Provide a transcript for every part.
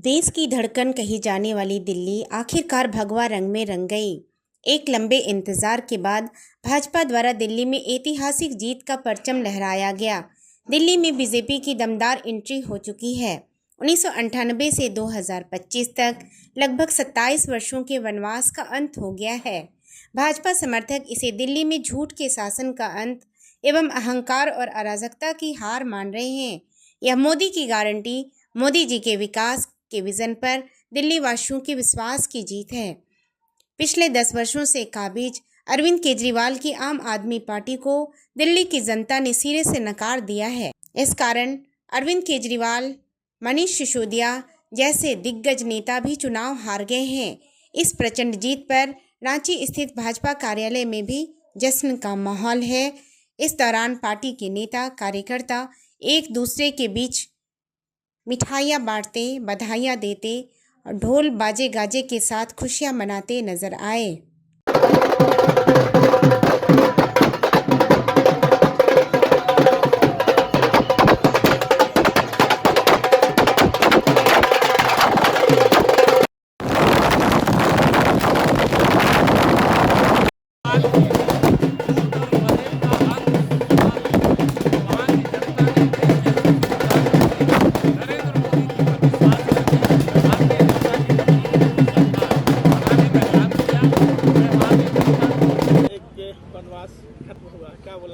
देश की धड़कन कही जाने वाली दिल्ली आखिरकार भगवा रंग में रंग गई। एक लंबे इंतजार के बाद भाजपा द्वारा दिल्ली में ऐतिहासिक जीत का परचम लहराया गया। दिल्ली में बीजेपी की दमदार एंट्री हो चुकी है। 1998 से 2025 तक लगभग 27 वर्षों के वनवास का अंत हो गया है। भाजपा समर्थक इसे दिल्ली में झूठ के शासन का अंत एवं अहंकार और अराजकता की हार मान रहे हैं। यह मोदी की गारंटी, मोदी जी के विकास के विजन पर दिल्ली वासियों के विश्वास की जीत है। पिछले 10 वर्षों से काबिज अरविंद केजरीवाल की आम आदमी पार्टी को दिल्ली की जनता ने सिरे से नकार दिया है। इस कारण अरविंद केजरीवाल, मनीष सिसोदिया जैसे दिग्गज नेता भी चुनाव हार गए हैं। इस प्रचंड जीत पर रांची स्थित भाजपा कार्यालय में भी जश्न का माहौल है। इस दौरान पार्टी के नेता कार्यकर्ता एक दूसरे के बीच मिठाइयाँ बांटते, बधाइयाँ देते और ढोल बाजे गाजे के साथ खुशियाँ मनाते नजर आए।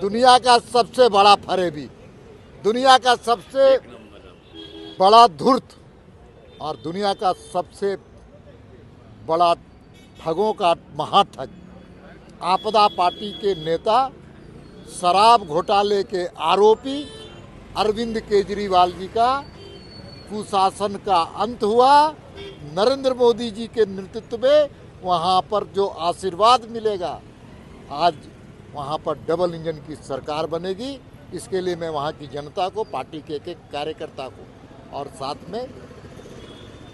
दुनिया का सबसे बड़ा फरेबी, दुनिया का सबसे बड़ा धूर्त और दुनिया का सबसे बड़ा ठगों का महाठग आपदा पार्टी के नेता, शराब घोटाले के आरोपी अरविंद केजरीवाल जी का कुशासन का अंत हुआ। नरेंद्र मोदी जी के नेतृत्व में वहाँ पर जो आशीर्वाद मिलेगा, आज वहाँ पर डबल इंजन की सरकार बनेगी। इसके लिए मैं वहाँ की जनता को, पार्टी के एक कार्यकर्ता को और साथ में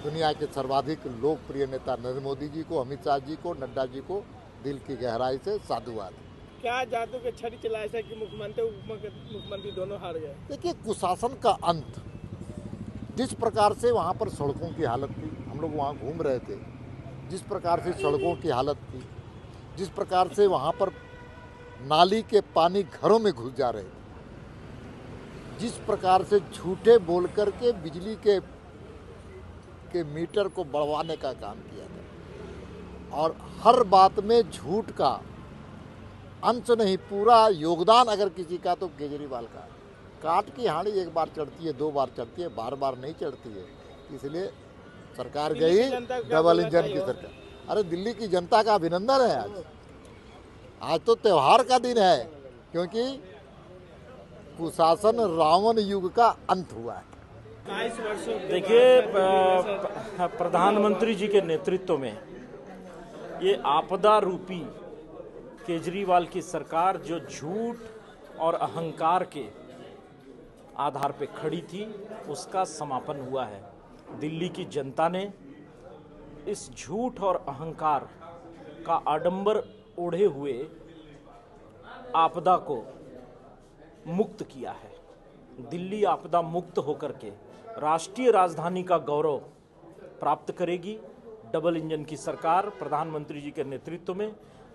दुनिया के सर्वाधिक लोकप्रिय नेता नरेंद्र मोदी जी को, अमित शाह जी को, नड्डा जी को दिल की गहराई से साधुवाद। क्या जादू के छड़ी चलाए से कि मुख्यमंत्री दोनों हार गए? देखिए, कुशासन का अंत, जिस प्रकार से वहाँ पर सड़कों की हालत थी, हम लोग वहाँ घूम रहे थे, जिस प्रकार से सड़कों की हालत थी, जिस प्रकार से वहाँ पर नाली के पानी घरों में घुस जा रहे थे, जिस प्रकार से झूठे बोल कर के बिजली के मीटर को बढ़वाने का काम किया था और हर बात में झूठ का अंश नहीं, पूरा योगदान अगर किसी का तो केजरीवाल का। काट की हांडी एक बार चढ़ती है, 2 बार चढ़ती है, बार बार नहीं चढ़ती है। इसलिए सरकार गई डबल इंजन की सरकार। अरे दिल्ली की जनता का अभिनंदन है। आज तो त्योहार का दिन है, क्योंकि कुशासन रावण युग का अंत हुआ है। देखिए, प्रधानमंत्री जी के नेतृत्व में ये आपदा रूपी केजरीवाल की सरकार, जो झूठ और अहंकार के आधार पे खड़ी थी, उसका समापन हुआ है। दिल्ली की जनता ने इस झूठ और अहंकार का आडंबर ओढ़े हुए आपदा को मुक्त किया है। दिल्ली आपदा मुक्त होकर के राष्ट्रीय राजधानी का गौरव प्राप्त करेगी। डबल इंजन की सरकार प्रधानमंत्री जी के नेतृत्व में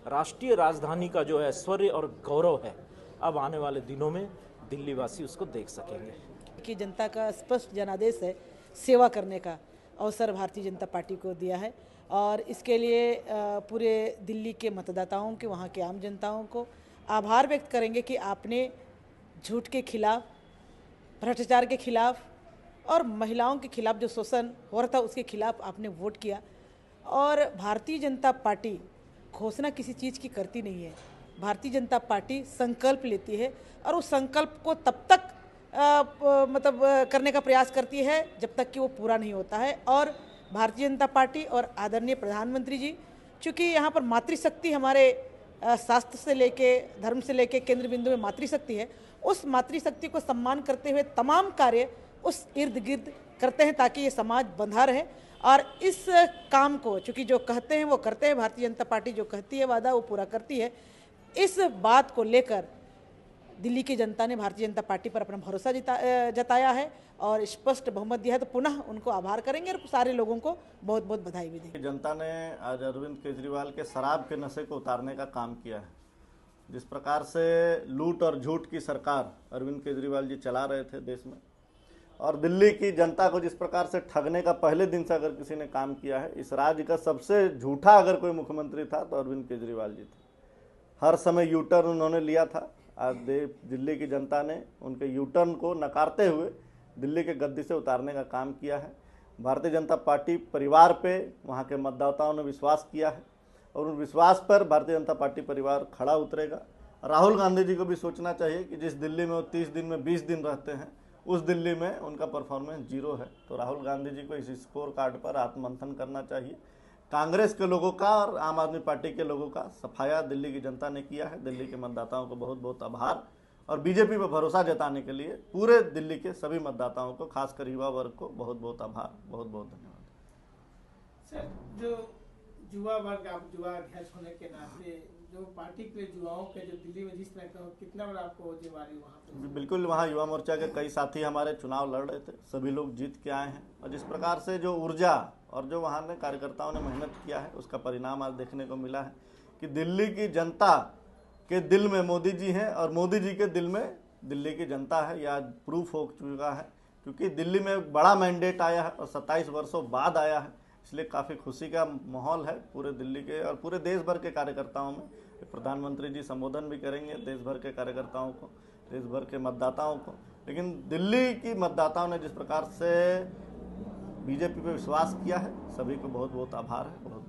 राष्ट्रीय राजधानी का जो ऐश्वर्य और गौरव है, अब आने वाले दिनों में दिल्ली वासी उसको देख सकेंगे। कि जनता का स्पष्ट जनादेश है, सेवा करने का अवसर भारतीय जनता पार्टी को दिया है और इसके लिए पूरे दिल्ली के मतदाताओं के, वहाँ के आम जनताओं को आभार व्यक्त करेंगे कि आपने झूठ के खिलाफ, भ्रष्टाचार के खिलाफ और महिलाओं के खिलाफ जो शोषण हो रहा था उसके खिलाफ आपने वोट किया। और भारतीय जनता पार्टी घोषणा किसी चीज़ की करती नहीं है। भारतीय जनता पार्टी संकल्प लेती है और उस संकल्प को तब तक करने का प्रयास करती है जब तक कि वो पूरा नहीं होता है। और भारतीय जनता पार्टी और आदरणीय प्रधानमंत्री जी, चूँकि यहाँ पर मातृशक्ति हमारे शास्त्र से लेके, धर्म से लेके केंद्र बिंदु में मातृशक्ति है, उस मातृशक्ति को सम्मान करते हुए तमाम कार्य उस इर्द गिर्द करते हैं ताकि ये समाज बंधा रहे। और इस काम को, चूँकि जो कहते हैं वो करते हैं, भारतीय जनता पार्टी जो कहती है वादा वो पूरा करती है। इस बात को लेकर दिल्ली की जनता ने भारतीय जनता पार्टी पर अपना भरोसा जताया है और स्पष्ट बहुमत दिया है, तो पुनः उनको आभार करेंगे और सारे लोगों को बहुत बहुत बधाई भी देंगे। जनता ने आज अरविंद केजरीवाल के शराब के नशे को उतारने का काम किया है। जिस प्रकार से लूट और झूठ की सरकार अरविंद केजरीवाल जी चला रहे थे देश में, और दिल्ली की जनता को जिस प्रकार से ठगने का पहले दिन से अगर किसी ने काम किया है, इस राज्य का सबसे झूठा अगर कोई मुख्यमंत्री था तो अरविंद केजरीवाल जी थे। हर समय यू टर्न उन्होंने लिया था। आज दिल्ली की जनता ने उनके यू टर्न को नकारते हुए दिल्ली के गद्दी से उतारने का काम किया है। भारतीय जनता पार्टी परिवार पे वहाँ के मतदाताओं ने विश्वास किया है और उन विश्वास पर भारतीय जनता पार्टी परिवार खड़ा उतरेगा। राहुल गांधी जी को भी सोचना चाहिए कि जिस दिल्ली में वो 30 दिन में 20 दिन रहते हैं, उस दिल्ली में उनका परफॉर्मेंस 0 है। तो राहुल गांधी जी को इस स्कोर कार्ड पर आत्ममंथन करना चाहिए। कांग्रेस के लोगों का और आम आदमी पार्टी के लोगों का सफाया दिल्ली की जनता ने किया है। दिल्ली के मतदाताओं को बहुत बहुत आभार, और बीजेपी पर भरोसा जताने के लिए पूरे दिल्ली के सभी मतदाताओं को, खासकर युवा वर्ग को बहुत बहुत आभार, बहुत बहुत धन्यवाद। सर, जो युवा वर्ग, आप युवा अध्यक्ष होने के नाते जो पार्टी के युवाओं के जो दिल्ली में जिस तरह का, कितना बड़ा आपको जिम्मेवारी वहाँ पे? बिल्कुल, वहाँ युवा मोर्चा के कई साथी हमारे चुनाव लड़ रहे थे, सभी लोग जीत के आए हैं, और जिस प्रकार से जो ऊर्जा और जो वहाँ ने कार्यकर्ताओं ने मेहनत किया है, उसका परिणाम आज देखने को मिला है कि दिल्ली की जनता के दिल में मोदी जी हैं और मोदी जी के दिल में दिल्ली की जनता है। यह आज प्रूफ हो चुका है, क्योंकि दिल्ली में बड़ा मैंडेट आया है और 27 वर्षों बाद आया है, इसलिए काफ़ी खुशी का माहौल है पूरे दिल्ली के और पूरे देश भर के कार्यकर्ताओं में। प्रधानमंत्री जी संबोधन भी करेंगे देश भर के कार्यकर्ताओं को, देश भर के मतदाताओं को, लेकिन दिल्ली की मतदाताओं ने जिस प्रकार से बीजेपी पे विश्वास किया है, सभी को बहुत बहुत आभार है। बहुत